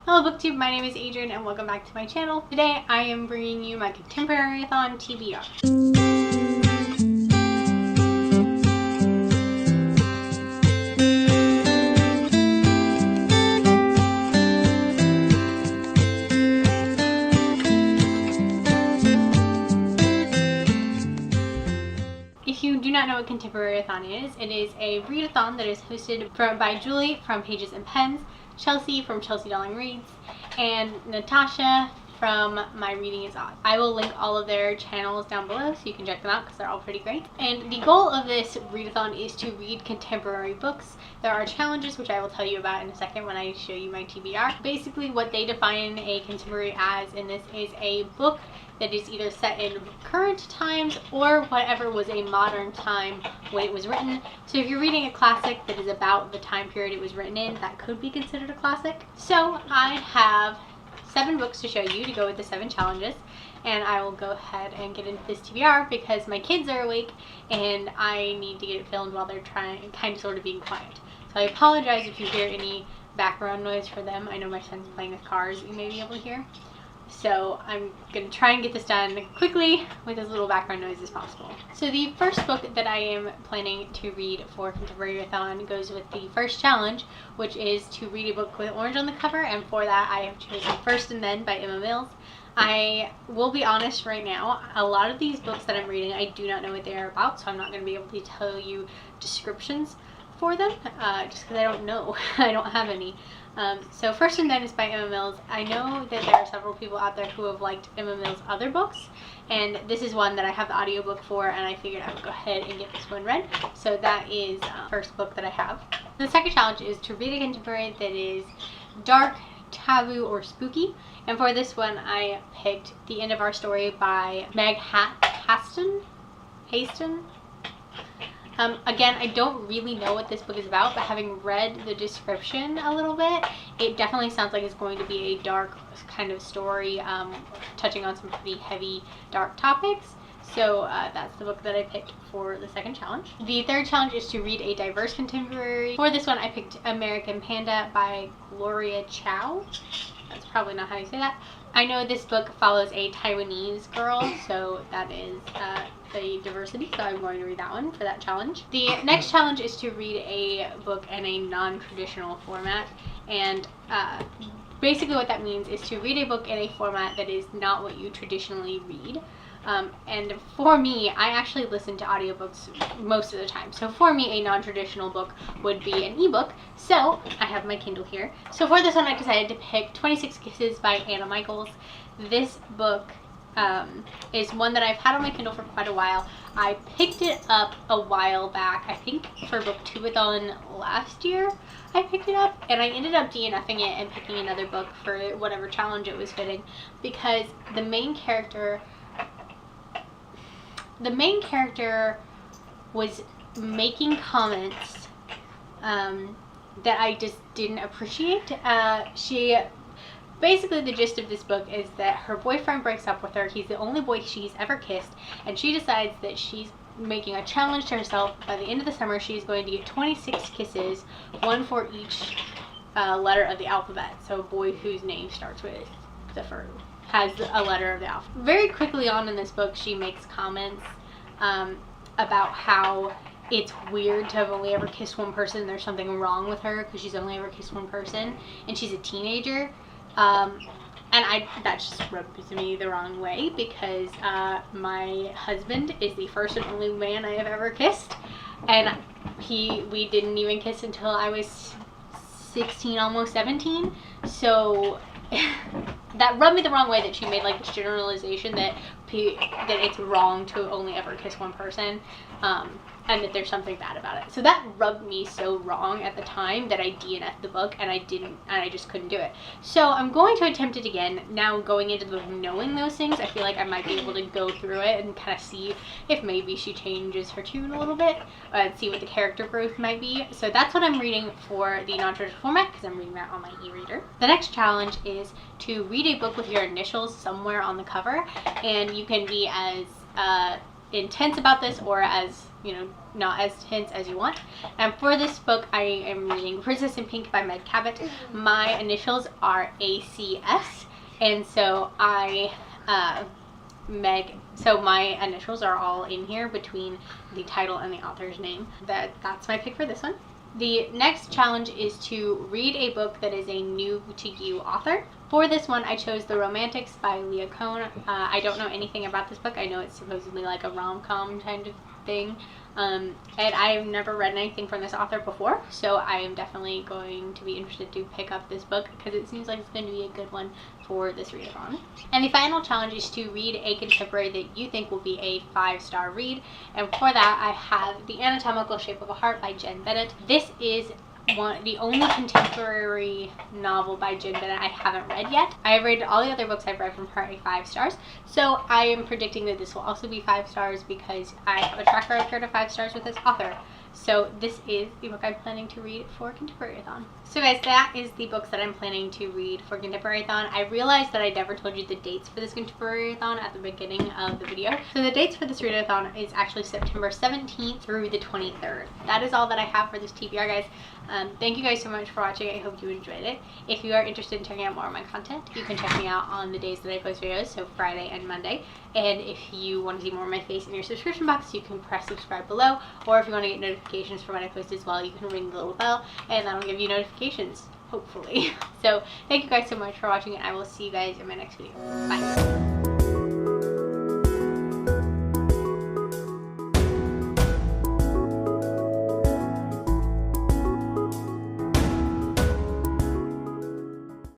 Hello BookTube, my name is Adrian and welcome back to my channel. Today I am bringing you my Contemporary-a-Thon TBR. If you do not know what Contemporary-a-Thon is, it is a read-a-thon that is hosted by Julie from Pages and Pens, Chelsea from Chelsea Darling Reads, and Natasha from My Reading is Odd. I will link all of their channels down below so you can check them out because they're all pretty great. And the goal of this read-a-thon is to read contemporary books. There are challenges which I will tell you about in a second when I show you my TBR. Basically what they define a contemporary as in this is a book that is either set in current times or whatever was a modern time when it was written. So if you're reading a classic that is about the time period it was written in, that could be considered a classic. So I have 7 books to show you to go with the 7 challenges, and I will go ahead and get into this TBR because my kids are awake and I need to get it filmed while they're kind of sort of being quiet. So I apologize if you hear any background noise for them. I know my son's playing with cars that you may be able to hear. So I'm going to try and get this done quickly with as little background noise as possible. So the first book that I am planning to read for Contemporary-a-Thon goes with the first challenge, which is to read a book with orange on the cover, and for that I have chosen First and Then by Emma Mills. I will be honest right now, a lot of these books that I'm reading I do not know what they are about, so I'm not going to be able to tell you descriptions for them, just because I don't know. I don't have any. So First and Then is by Emma Mills. I know that there are several people out there who have liked Emma Mills' other books, and this is one that I have the audiobook for, and I figured I would go ahead and get this one read. So that is the first book that I have. The second challenge is to read a contemporary that is dark, taboo, or spooky. And for this one I picked The End of Our Story by Meg Haston. Again, I don't really know what this book is about, but having read the description a little bit, it definitely sounds like it's going to be a dark kind of story, touching on some pretty heavy, dark topics. So that's the book that I picked for the second challenge. The third challenge is to read a diverse contemporary. For this one, I picked American Panda by Gloria Chow. That's probably not how you say that. I know this book follows a Taiwanese girl, so that is the diversity, so I'm going to read that one for that challenge. The next challenge is to read a book in a non-traditional format, and basically what that means is to read a book in a format that is not what you traditionally read. And for me, I actually listen to audiobooks most of the time. So for me, a non-traditional book would be an ebook. So I have my Kindle here. So for this one, I decided to pick 26 Kisses by Anna Michaels. This book is one that I've had on my Kindle for quite a while. I picked it up a while back, I think for Book-to-a-thon last year. I picked it up and I ended up DNFing it and picking another book for whatever challenge it was fitting, because the main character was making comments that I just didn't appreciate. Basically, the gist of this book is that her boyfriend breaks up with her. He's the only boy she's ever kissed, and she decides that she's making a challenge to herself. By the end of the summer, she's going to get 26 kisses, one for each letter of the alphabet. So a boy whose name starts with the first has a letter of the alphabet. Very quickly on in this book, she makes comments about how it's weird to have only ever kissed one person. There's something wrong with her because she's only ever kissed one person, and she's a teenager. And that just rubs me the wrong way because my husband is the first and only man I have ever kissed, and we didn't even kiss until I was 16, almost 17. So that rubbed me the wrong way that she made like this generalization that it's wrong to only ever kiss one person, and that there's something bad about it. So that rubbed me so wrong at the time that I DNF'd the book, and I just couldn't do it. So I'm going to attempt it again. Now going into the book knowing those things, I feel like I might be able to go through it and kind of see if maybe she changes her tune a little bit, and see what the character growth might be. So that's what I'm reading for the non-traditional format, because I'm reading that on my e-reader. The next challenge is to read a book with your initials somewhere on the cover, and you can be as intense about this or as, you know, not as tense as you want. And for this book, I am reading Princess in Pink by Meg Cabot. My initials are ACS, and so so my initials are all in here between the title and the author's name. That's my pick for this one. The next challenge is to read a book that is a new to you author. For this one, I chose The Romantics by Leah Cohn. I don't know anything about this book. I know it's supposedly like a rom-com kind of thing. And I've never read anything from this author before, so I am definitely going to be interested to pick up this book because it seems like it's going to be a good one for this read-a-thon. And the final challenge is to read a contemporary that you think will be a 5-star read. And for that, I have The Anatomical Shape of a Heart by Jen Bennett. This is the only contemporary novel by Jen Bennett I haven't read yet. I have rated all the other books I've read from her a 5 stars, so I am predicting that this will also be 5 stars because I have a track record of 5 stars with this author. So this is the book I'm planning to read for Contemporary-a-Thon. So guys, that is the books that I'm planning to read for Contemporary-a-Thon. I realized that I never told you the dates for this Contemporary-a-Thon at the beginning of the video. So the dates for this read-a-thon is actually September 17th through the 23rd. That is all that I have for this TBR, guys. Thank you guys so much for watching. I hope you enjoyed it. If you are interested in checking out more of my content, you can check me out on the days that I post videos, so Friday and Monday. And if you want to see more of my face in your subscription box, you can press subscribe below. Or if you want to get notifications for when I post as well, you can ring the little bell, and that'll give you notifications, hopefully. So thank you guys so much for watching, and I will see you guys in my next video. Bye.